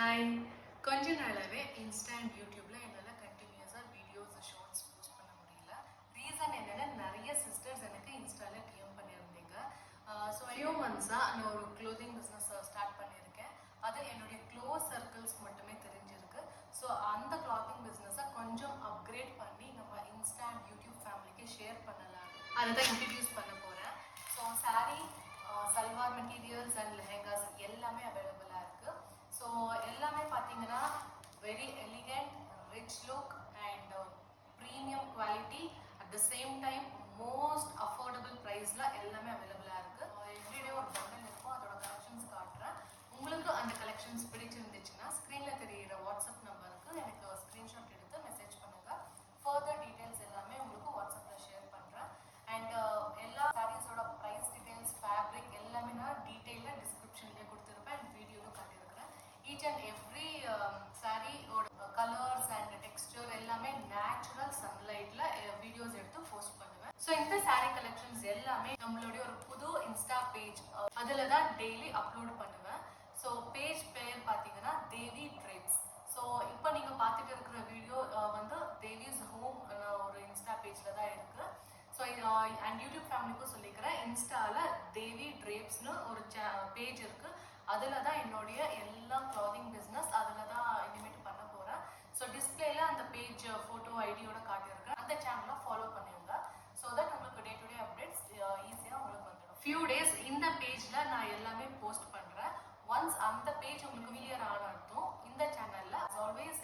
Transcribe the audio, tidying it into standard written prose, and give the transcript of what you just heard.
Hi. கொஞ்ச நாளாவே Insta and யூடியூப்ல என்னால் கண்டினியூஸாக வீடியோஸ் ஷார்ட்ஸ் போஸ்ட் பண்ண முடியல. ரீசன் என்னென்னா நிறைய சிஸ்டர்ஸ் எனக்கு இன்ஸ்டாவில் டிஎம் பண்ணியிருந்தீங்க. ஸோ ஃபியூ மந்த்ஸாக நான் ஒரு க்ளோதிங் பிஸ்னஸ் ஸ்டார்ட் பண்ணியிருக்கேன். அது என்னுடைய க்ளோஸ் சர்க்கிள்ஸ் மட்டுமே தெரிஞ்சிருக்கு. ஸோ அந்த க்ளாத்திங் பிஸ்னஸை கொஞ்சம் அப்கிரேட் பண்ணி நம்ம இன்ஸ்டா அண்ட் யூடியூப் ஃபேமிலிக்கு ஷேர் பண்ணலாம். அதை தான் இன்ட்ரடியூஸ் பண்ண போகிறேன். So sari, salwar materials and lehengas எல்லாமே அவைலபிளாக இருக்குது. ஸோ எல்லாமே பார்த்தீங்கன்னா very elegant, rich look and premium quality, at the same time most affordable ப்ரைஸில் எல்லாமே அவைலபிளாக இருக்குது. எவ்ரிடே ஒரு பண்டல் இருக்கும், அதோட கலெக்ஷன்ஸ் காட்டுறேன். உங்களுக்கு அந்த கலெக்ஷன்ஸ் பிடிச்சிருந்துச்சுன்னா ஸ்க்ரீனில் தெரிகிற வாட்ஸ்அப் நம்பருக்கு எனக்கு ஸ்க்ரீன்ஷாட் எடுத்து மெசேஜ் பண்ணுங்கள். ஃபர்தர் டீட்டெயில்ஸ் எல்லாமே உங்களுக்கு வாட்ஸ்அப்பில் ஷேர் பண்ணுறேன். அண்ட் எல்லா சாரீஸோட ப்ரைஸ் டீட்டெயில்ஸ், ஃபேப்ரிக் எல்லாமே நான் டீட்டெயிலாக டிஸ்கிரிப்ஷன்லேயே கொடுத்துருப்பேன் அண்ட் வீடியோவில் காட்டியிருக்கேன். ஈச் அண்ட் எவ்ரி சாரியோட கலர்ஸ் அண்ட் டெக்ஸ்டர் எல்லாமே நேச்சுரல் சன்லைட்டில் வீடியோஸ் எடுத்து போஸ்ட் பண்ணுவேன். ஸோ இந்த சாரீ கலெக்ஷன்ஸ் எல்லாமே நம்மளுடைய ஒரு புது இன்ஸ்டா பேஜ், அதில் தான் டெய்லி அப்லோட் பண்ணுவேன். ஸோ பேஜ் பேர் பார்த்தீங்கன்னா தேவி ட்ரெட்ஸ். ஸோ இப்போ நீங்கள் பார்த்துட்டு இருக்கிற வீடியோ வந்து தேவிஸ் ஹோம் ஒரு இன்ஸ்டா பேஜில் தான் இருக்குது. ஸோ அண்ட் யூடியூப் ஃபேமிலிக்கும் சொல்லிக்கிறேன், இன்ஸ்டாவில் தேவி ட்ரேப்ஸ்னு ஒரு பேஜ் இருக்குது. அதில் தான் என்னுடைய எல்லா க்ளாத்திங் பிஸ்னஸ் அதில் தான் இனிமேட்டு பண்ண போகிறேன். ஸோ டிஸ்பிளேல அந்த பேஜ் ஃபோட்டோ ஐடியோட காட்டியிருக்கேன். அந்த சேனலை ஃபாலோ பண்ணிடுங்க. ஸோ தட் உங்களுக்கு டே டு டே அப்டேட்ஸ் ஈஸியாக உங்களுக்கு வந்துடும். ஃபியூ டேஸ் இந்த பேஜில் நான் எல்லாமே போஸ்ட் பண்ணுறேன். ஒன்ஸ் அந்த பேஜ் உங்களுக்கு கிளியர் ஆனதும் இந்த சேனலில் ஆல்வேஸ்